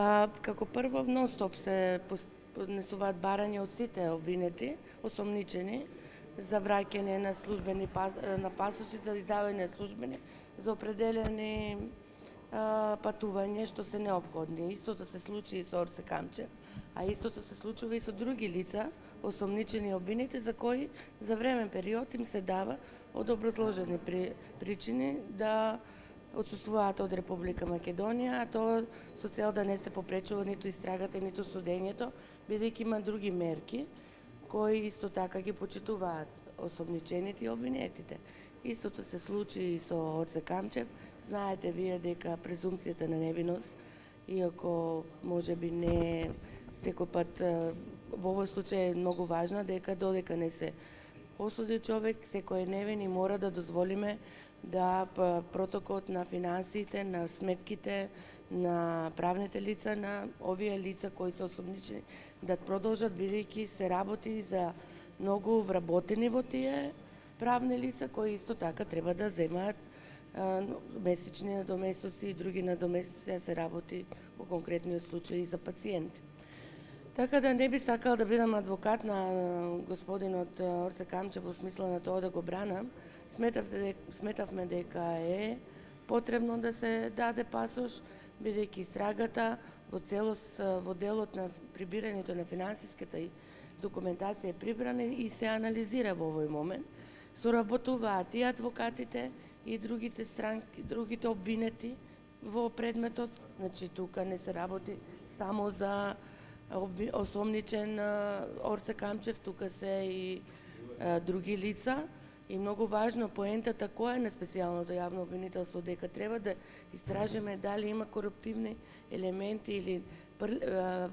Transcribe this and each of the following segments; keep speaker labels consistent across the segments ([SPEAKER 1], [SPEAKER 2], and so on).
[SPEAKER 1] Па, како прво, нон-стоп се поднесуваат барања од сите обвинети, осомничени, за враќање на службени на пасоши, за издавање на службени, за определени патување што се неопходни. Истото се случи и со Орце Камчев, а истото се случува и со други лица, осомничени обвинети, за кои за времен период им се дава од образложени причини да отсуствуваат од Република Македонија, а тоа со цел да не се попречува ниту истрагата, ниту судењето, бидејќи има други мерки кои исто така ги почитуваат осомничените и обвинетите. Истото се случи и со Орце Камчев. Знаете вие дека презумпцијата на невиност, иако можеби не секој пат во овој случај е многу важна, дека додека не се осуди човек, секој е невин и мора да дозволиме да протокот на финансиите, на сметките, на правните лица, на овие лица кои се осомничени, да продолжат, бидејќи се работи за многу вработени во тие правни лица, кои исто така треба да земаат месечни надоместоци и други надоместоци, да се работи во конкретниот случај и за пациенти. Така да не би сакал да бидам адвокат на господинот Орце Камчев во смисла на тоа да го бранам. Сметавме дека е потребно да се даде пасош, бидејќи истрагата во целост во делот на прибирањето на финансиската документација е прибрана и се анализира во овој момент. Соработуваат и адвокатите и другите странки, другите обвинети во предметот. Значи тука не се работи само за осомничен Орце Камчев, тука се и други лица. И многу важно, поентата која е на специјалното јавно обвинителство, дека треба да истражиме дали има коруптивни елементи или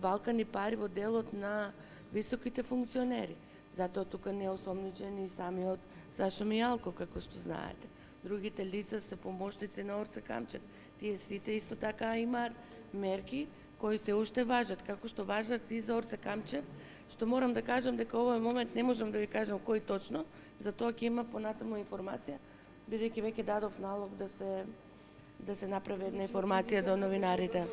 [SPEAKER 1] валкани пари во делот на високите функционери. Затоа тука не е осомничен и самиот Сашо Мијалков, како што знаете. Другите лица се помошници на Орце Камчев. Тие сите исто така имаат мерки кои се уште важат, како што важат и за Орце Камчев, што морам да кажам дека овој момент не можам да ви кажам кој точно, затоа ќе има понатаму информација, бидејќи веќе дадов налог да се направи една информација до новинарите.